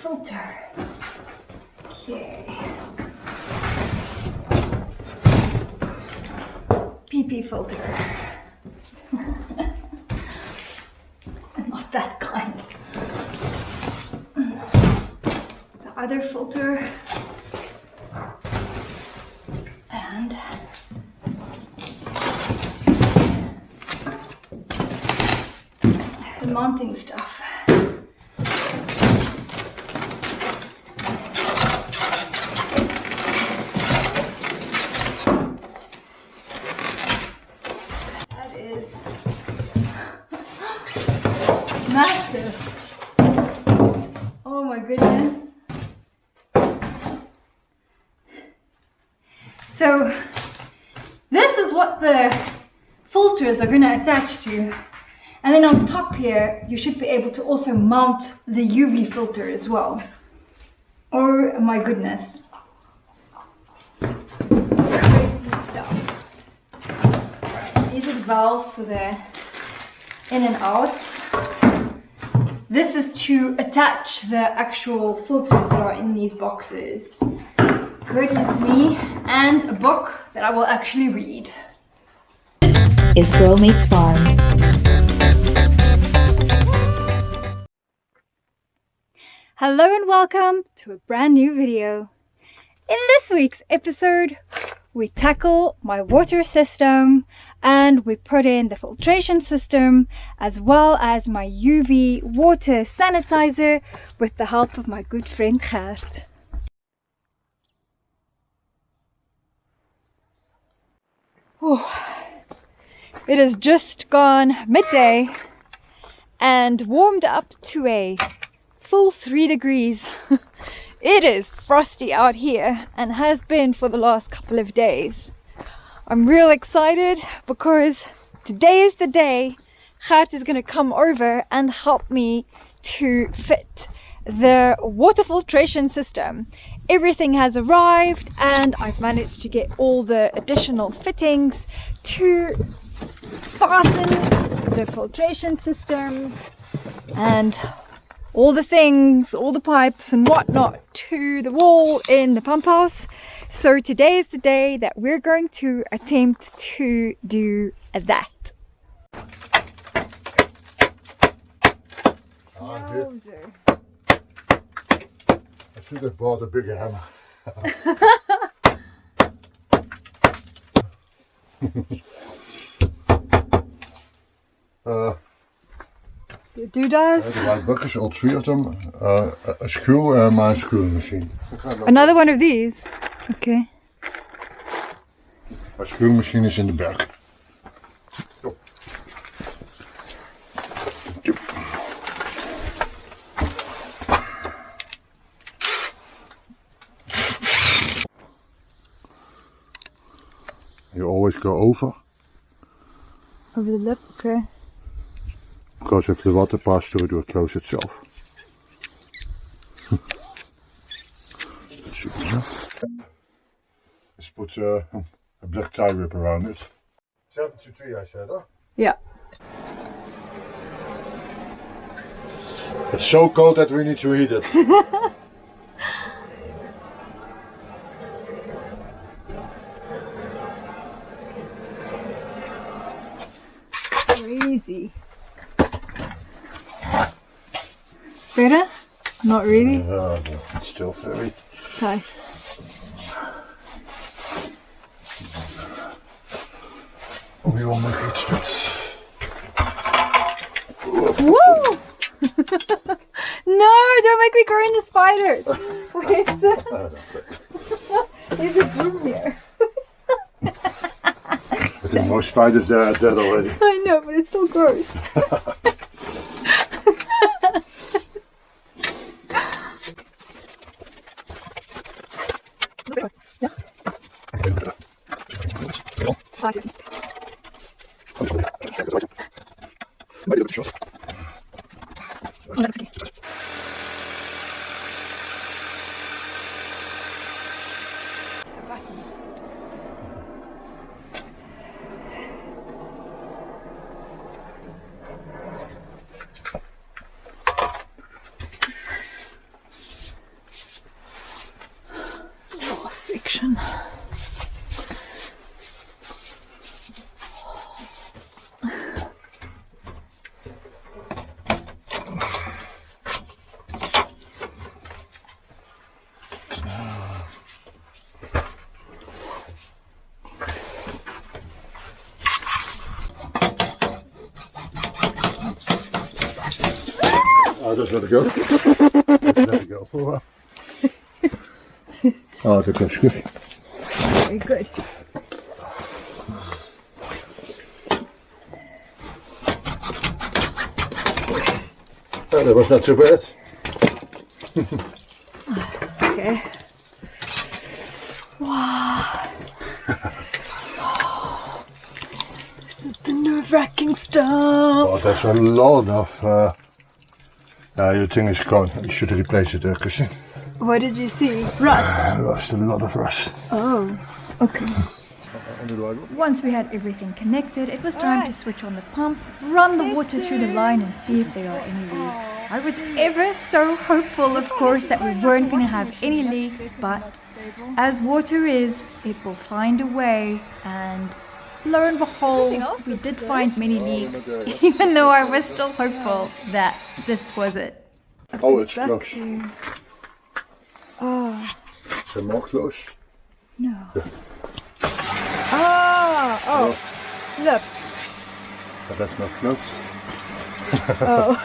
filter. Okay. PP filter. Not that kind. The other filter. And the mounting stuff. That is massive. Oh my goodness. So this is what the filters are going to attach to, and then on top here you should be able to also mount the UV filter as well. Oh my goodness, crazy stuff. These are the valves for the in and out. This is to attach the actual filters that are in these boxes. Goodness me, and a book that I will actually read. Is Girl Meets Farm. Hello and welcome to a brand new video. In this week's episode, we tackle my water system and we put in the filtration system as well as my UV water sanitizer with the help of my good friend Gerd. Oh, it has just gone midday and warmed up to a full 3 degrees. It is frosty out here and has been for the last couple of days. I'm real excited because today is the day Gerd is going to come over and help me to fit the water filtration system. Everything has arrived and I've managed to get all the additional fittings to fasten the filtration systems and all the things, all the pipes and whatnot to the wall in the pump house. So today is the day that we're going to attempt to do that. I should have bought a bigger hammer. The doodads. The white buckets, all 3 of them. A screw and my screwing machine. Another one of these. Okay. My screwing machine is in the back. Zo. You always go over. Over the lip, okay. Because if the water passes through, it will close itself. That should be enough. Just put a black tie whip around it. 73 I said, huh? Yeah. It's so cold that we need to heat it. Crazy. Better? Not really? It's still very tight. We will make it fit. Woo! No, don't make me go in the spiders. Where's there's a broom here. I think most spiders there are dead already. I know, but it's still gross. I'll just let it go. Just let it go for a while. Oh, that goes good. Very good. Oh, that was not too bad. Okay. Wow. This is the nerve-wracking stuff. Oh, that's a lot of. Your thing is gone. You should replace it, Christian. What did you see? Rust. Rust, a lot of rust. Oh, okay. Once we had everything connected, it was time to switch on the pump, run the water through the line and see if there are any leaks. I was ever so hopeful, of course, that we weren't going to have any leaks, but as water is, it will find a way, and lo and behold, we did find many leaks, even though I was still hopeful that this was it. Oh, it's close. Oh, Is it more close? no. Oh, look. But that's not close. Oh.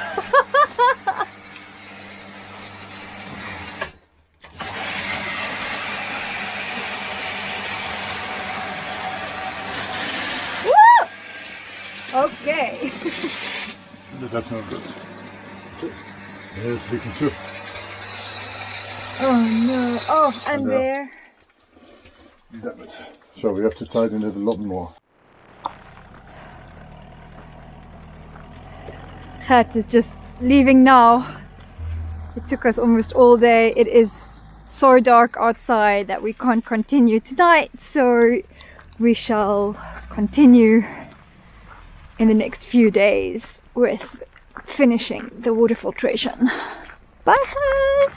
Woo! Okay. That's not good. Yeah, it's leaking too. Oh no. Oh, and And, there. Damn it. So we have to tighten it a lot more. Gerd is just leaving now. It took us almost all day. It is so dark outside that we can't continue tonight, so we shall continue in the next few days with finishing the water filtration. Bye, Gerd!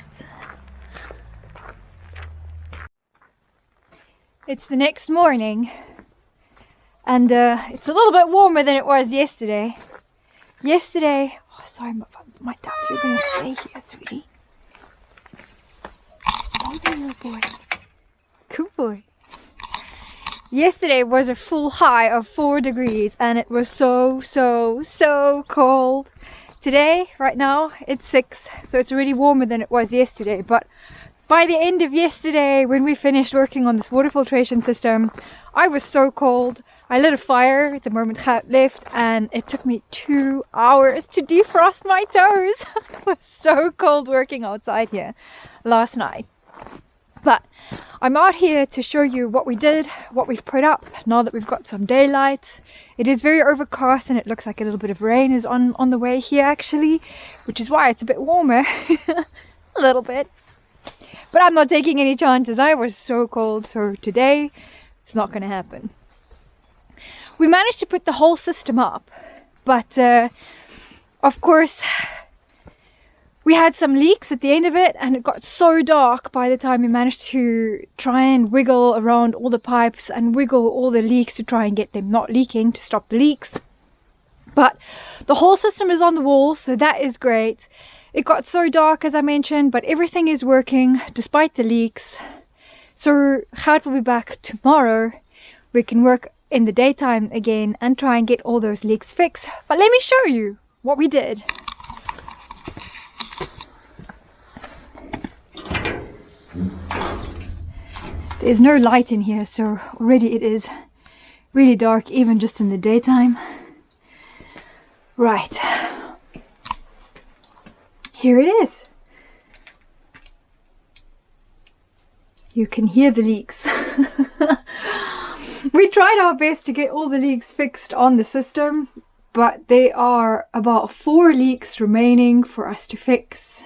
It's the next morning, and it's a little bit warmer than it was yesterday. Yesterday, oh sorry, my dad, you're gonna stay here, sweetie. Stay there, little boy. Good boy. Yesterday was a full high of 4 degrees, and it was so cold. Today, right now, it's 6, so it's already warmer than it was yesterday, but by the end of yesterday, when we finished working on this water filtration system, I was so cold. I lit a fire the moment Gerd left, and it took me 2 hours to defrost my toes. It was so cold working outside here last night. But I'm out here to show you what we did, what we've put up, now that we've got some daylight. It is very overcast and it looks like a little bit of rain is on the way here actually, which is why it's a bit warmer. A little bit. But I'm not taking any chances. I was so cold, so today it's not going to happen. We managed to put the whole system up, but of course we had some leaks at the end of it, and it got so dark by the time we managed to try and wiggle around all the pipes and wiggle all the leaks to try and get them not leaking, to stop the leaks. But the whole system is on the wall, so that is great. It got so dark, as I mentioned, but everything is working despite the leaks. So Gerd will be back tomorrow. We can work in the daytime again and try and get all those leaks fixed. But let me show you what we did. There's no light in here, so already it is really dark, even just in the daytime. Right. Here it is. You can hear the leaks. We tried our best to get all the leaks fixed on the system, but there are about 4 leaks remaining for us to fix.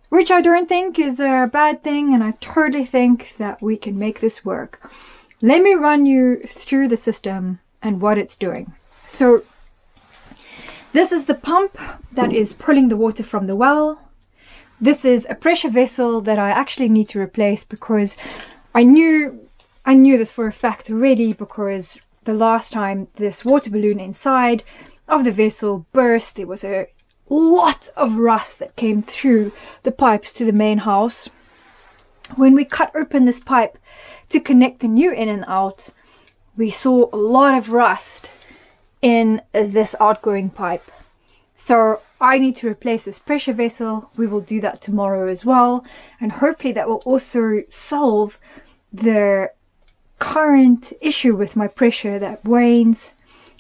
Which I don't think is a bad thing, and I totally think that we can make this work. Let me run you through the system and what it's doing. So, this is the pump that is pulling the water from the well. This is a pressure vessel that I actually need to replace because I knew this for a fact already, because the last time this water balloon inside of the vessel burst, there was a lot of rust that came through the pipes to the main house. When we cut open this pipe to connect the new in and out, we saw a lot of rust in this outgoing pipe. So I need to replace this pressure vessel. We will do that tomorrow as well, and hopefully that will also solve the current issue with my pressure that wanes.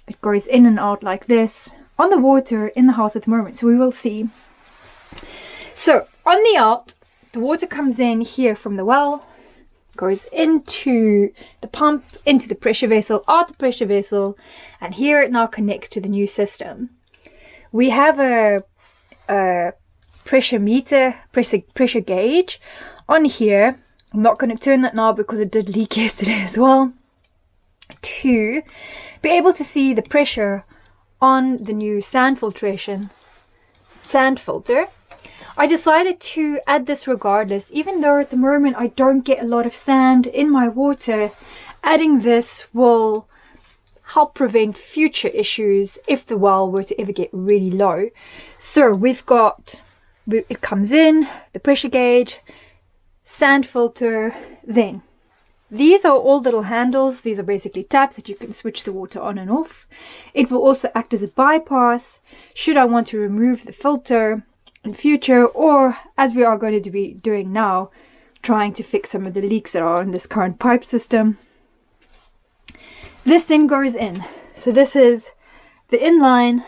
It goes in and out like this on the water in the house at the moment, so we will see. So on the out, the water comes in here from the well, goes into the pump, into the pressure vessel, out the pressure vessel, and here it now connects to the new system. We have a pressure meter, pressure gauge on here. I'm not going to turn that now because it did leak yesterday as well, to be able to see the pressure on the new sand filter. I decided to add this regardless, even though at the moment I don't get a lot of sand in my water. Adding this will help prevent future issues if the well were to ever get really low. So we've got, it comes in, the pressure gauge, sand filter, then these are all little handles. These are basically taps that you can switch the water on and off. It will also act as a bypass should I want to remove the filter in future, or as we are going to be doing now, trying to fix some of the leaks that are in this current pipe system. This then goes in. So this is the inline,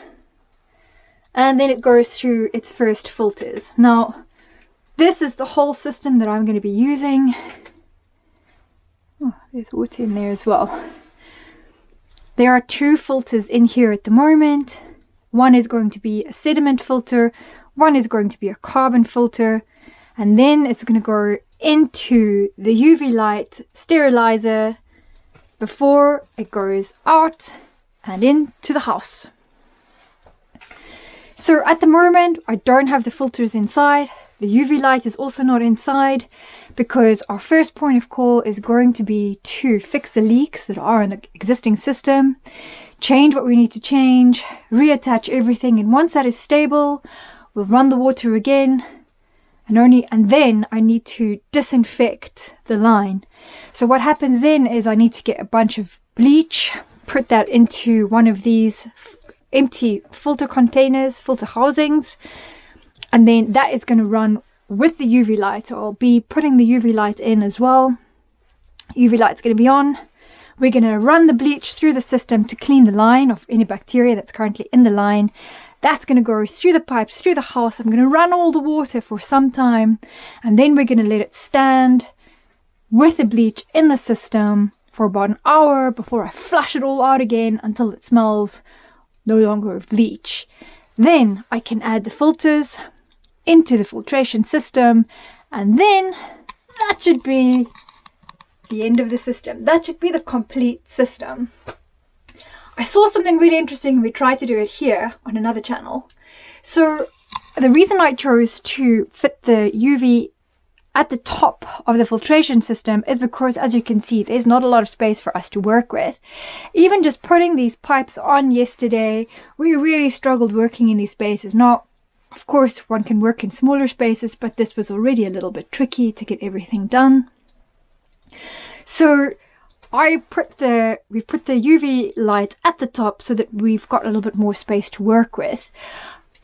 and then it goes through its first filters. Now this is the whole system that I'm going to be using. Oh, there's water in there as well. There are 2 filters in here at the moment. One is going to be a sediment filter, one is going to be a carbon filter, and then it's going to go into the UV light sterilizer before it goes out and into the house. So at the moment I don't have the filters inside. The UV light is also not inside, because our first point of call is going to be to fix the leaks that are in the existing system, change what we need to change, reattach everything, and once that is stable, we'll run the water again, and then I need to disinfect the line. So what happens then is I need to get a bunch of bleach, put that into one of these empty filter containers, filter housings, and then that is going to run with the UV light. I'll be putting the UV light in as well. UV light's going to be on. We're going to run the bleach through the system to clean the line of any bacteria that's currently in the line. That's going to go through the pipes, through the house. I'm going to run all the water for some time, and then we're going to let it stand with the bleach in the system for about an hour before I flush it all out again until it smells no longer of bleach. Then I can add the filters into the filtration system, and then that should be the end of the system. That should be the complete system. I saw something really interesting and we tried to do it here on another channel. So the reason I chose to fit the UV at the top of the filtration system is because, as you can see, there's not a lot of space for us to work with. Even just putting these pipes on yesterday, we really struggled working in these spaces. Now, of course, one can work in smaller spaces, but this was already a little bit tricky to get everything done. So we put the UV light at the top so that we've got a little bit more space to work with.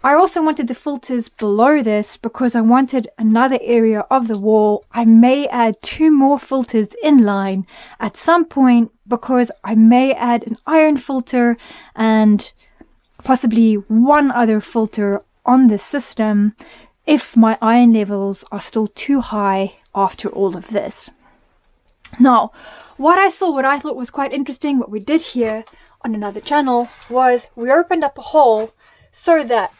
I also wanted the filters below this because I wanted another area of the wall. I may add 2 more filters in line at some point, because I may add an iron filter and possibly one other filter on the system if my iron levels are still too high after all of this. Now, what I thought was quite interesting, what we did here on another channel, was we opened up a hole so that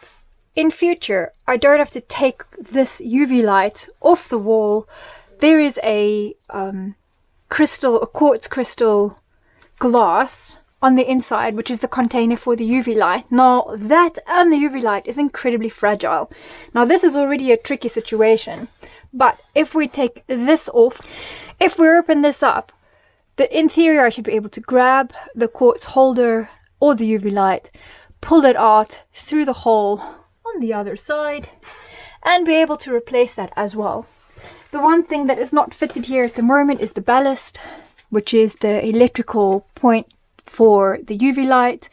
in future I don't have to take this UV light off the wall. There is a quartz crystal glass on the inside, which is the container for the UV light. Now that and the UV light is incredibly fragile. Now this is already a tricky situation, but if we take this off, if we open this up, in theory I should be able to grab the quartz holder or the UV light, pull it out through the hole on the other side, and be able to replace that as well. The one thing that is not fitted here at the moment is the ballast, which is the electrical point for the UV light.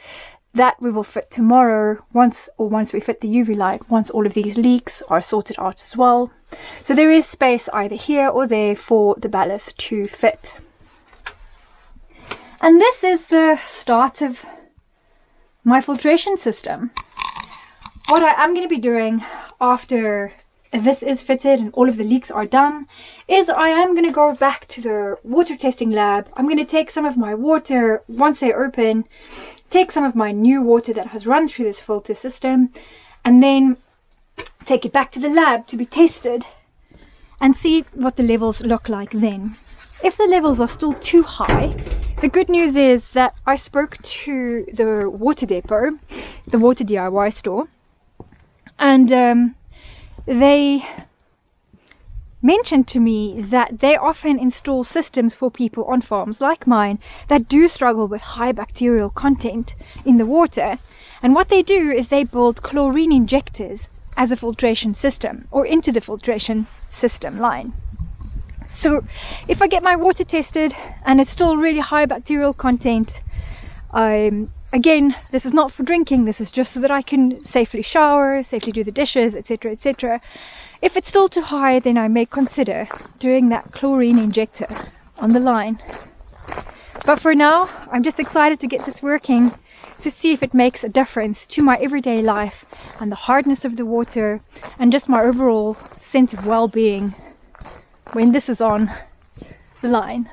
that we will fit tomorrow once we fit the UV light, once all of these leaks are sorted out as well. So there is space either here or there for the ballast to fit. And this is the start of my filtration system. What I am going to be doing after this is fitted and all of the leaks are done is I am going to go back to the water testing lab. I'm going to take some of my water once they open, take some of my new water that has run through this filter system, and then take it back to the lab to be tested and see what the levels look like then. If the levels are still too high, the good news is that I spoke to the water depot, the water DIY store, and they mentioned to me that they often install systems for people on farms like mine that do struggle with high bacterial content in the water. And what they do is they build chlorine injectors as a filtration system, or into the filtration system line. So if I get my water tested and it's still really high bacterial content, again, this is not for drinking, this is just so that I can safely shower, safely do the dishes, etc, etc. If it's still too high, then I may consider doing that chlorine injector on the line. But for now, I'm just excited to get this working, to see if it makes a difference to my everyday life and the hardness of the water and just my overall sense of well-being when this is on the line.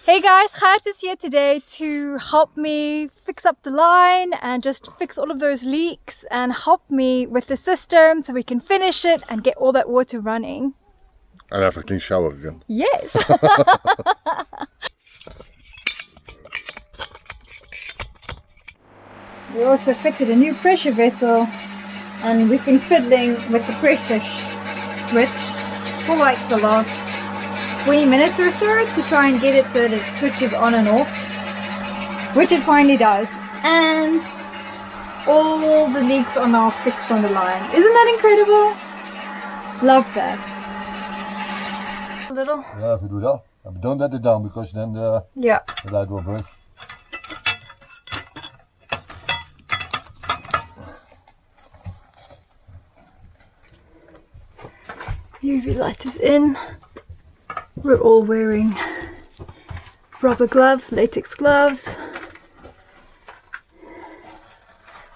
Hey guys, Gerd is here today to help me fix up the line and just fix all of those leaks and help me with the system so we can finish it and get all that water running. And have a clean shower again. Yes! We also fitted a new pressure vessel and we've been fiddling with the pressure switch for like the last 20 minutes or so to try and get it that it switches on and off, which it finally does, and all the leaks are now fixed on the line. Isn't that incredible? Love that. A little. Yeah, if you do that, but don't let it down because then the light will burn. UV light is in. We're all wearing rubber gloves, latex gloves,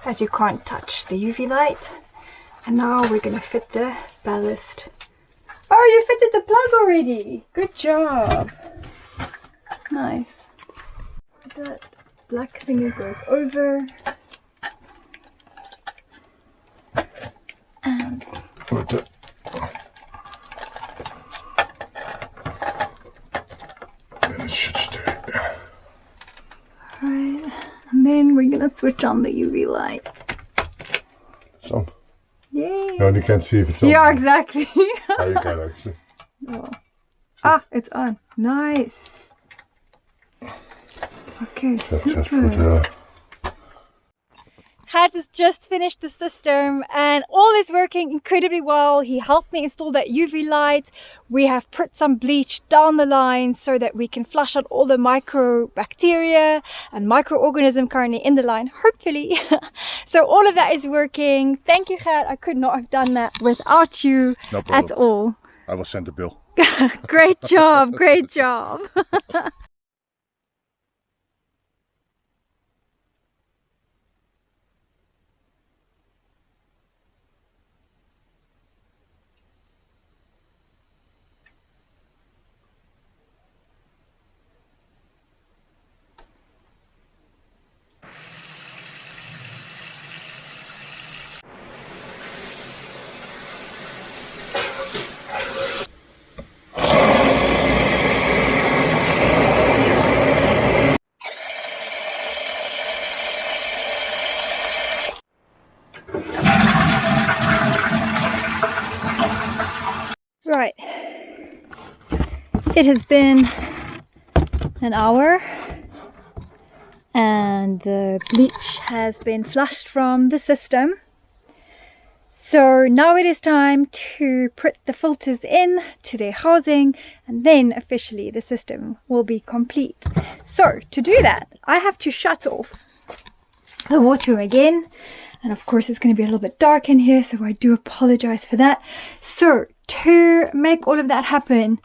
as you can't touch the UV light. And now we're gonna fit the ballast. Oh, you fitted the plug already! Good job! Nice. That black thingy goes over. And and then we're gonna switch on the UV light. It's on. Yay! You only can't see if it's on. Yeah, exactly. Oh, you can actually. Oh. Ah, it's on. Nice. Okay, super. Gerd has just finished the system and all is working incredibly well. He helped me install that UV light. We have put some bleach down the line so that we can flush out all the microbacteria and microorganism currently in the line, hopefully. So all of that is working. Thank you, Gerd. I could not have done that without you at all. I will send the bill. Great job, great job. Right, it has been an hour and the bleach has been flushed from the system. So now it is time to put the filters in to their housing and then officially the system will be complete. So to do that, I have to shut off the water again. And of course it's going to be a little bit dark in here, so I do apologize for that. So to make all of that happen,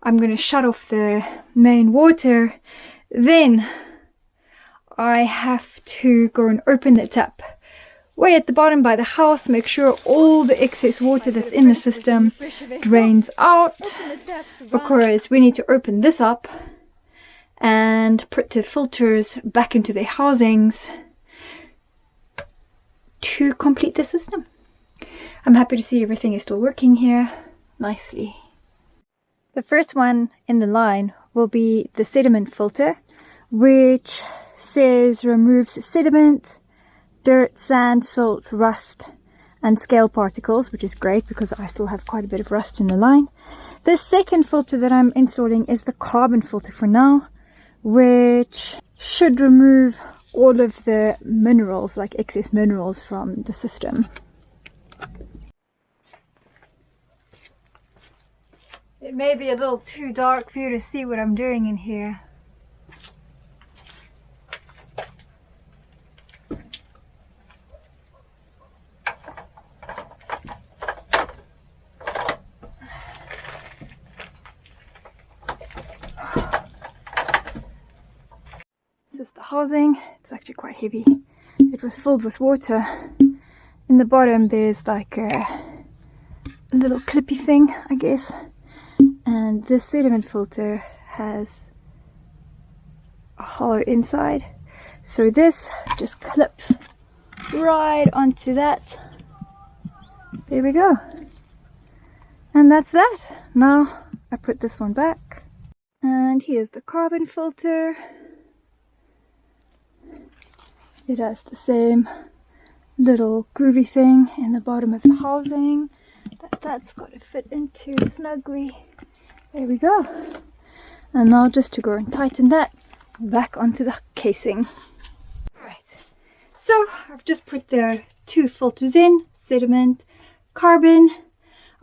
I'm going to shut off the main water. Then I have to go and open the tap way at the bottom by the house, make sure all the excess water that's in the system drains out, because we need to open this up and put the filters back into their housings to complete the system. I'm happy to see everything is still working here nicely. The first one in the line will be the sediment filter, which says removes sediment, dirt, sand, salt, rust and scale particles, which is great because I still have quite a bit of rust in the line. The second filter that I'm installing is the carbon filter for now, which should remove all of the minerals, like excess minerals from the system. It may be a little too dark for you to see what I'm doing in here. This is the housing. It's actually quite heavy. It was filled with water. In the bottom there's like a little clippy thing, I guess. And this sediment filter has a hollow inside. So this just clips right onto that. There we go. And that's that. Now I put this one back. And here's the carbon filter. It has the same little groovy thing in the bottom of the housing that's got to fit into snugly. There we go. And now just to go and tighten that back onto the casing. Right. So I've just put the two filters in, sediment, carbon.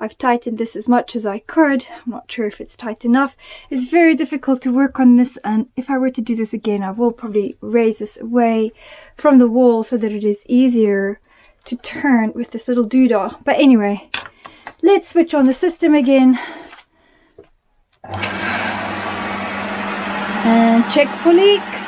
I've tightened this as much as I could. I'm not sure if it's tight enough. It's very difficult to work on this, and if I were to do this again, I will probably raise this away from the wall so that it is easier to turn with this little doodah. But anyway, let's switch on the system again and check for leaks.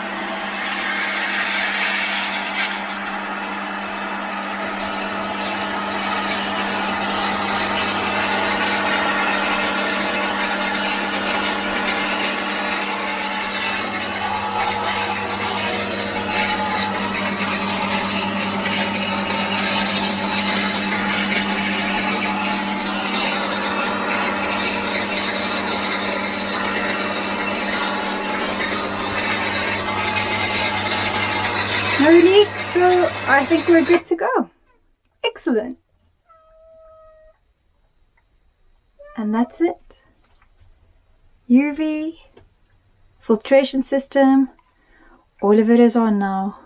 No leaks, so I think we're good to go. Excellent. And that's it. UV, filtration system, all of it is on now.